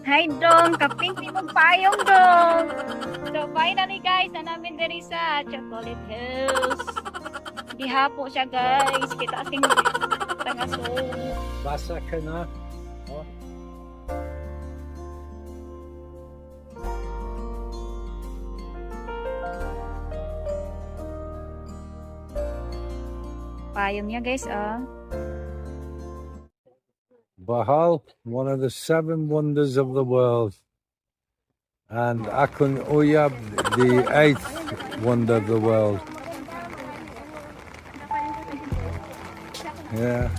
Hi dong, kaping timog payong dong. So finally guys, na namin diri sa Chocolate Hills. Diha po siya guys, kita asing tangaso. Basa ka na. Oh. Payong niya guys, ah. Bahal, one of the seven wonders of the world. And Akun Uyab, the eighth wonder of the world. Yeah.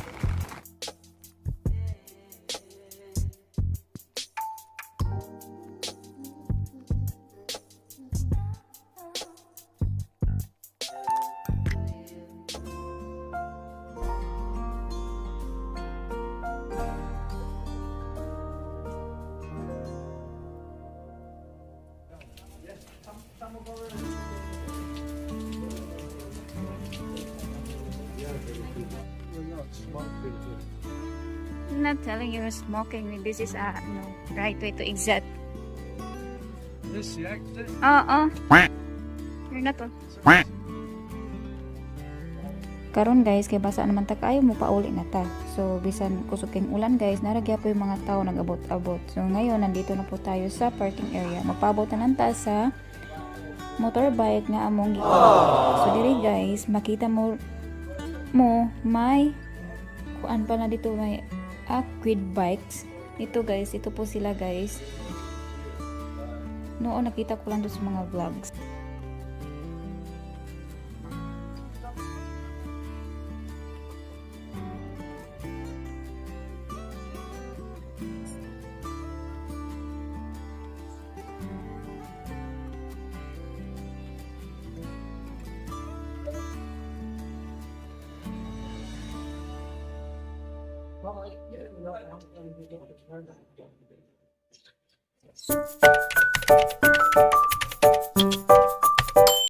I'm not telling you smoking. This is a right way to exit. This the exit? You're not to. Karon guys, kay basa naman ta kayo mo pauli na ta. So bisan kusuking ulan guys, naragya po yung mga tao nag-abot-abot. So ngayon nandito na po tayo sa parking area. Magpaabot na ta sa motorbike nga among So diri guys, makita mo may kuan pa na dito, may Quid Bikes. Ito guys, ito po sila guys. Noon nakita ko lang doon sa mga vlogs.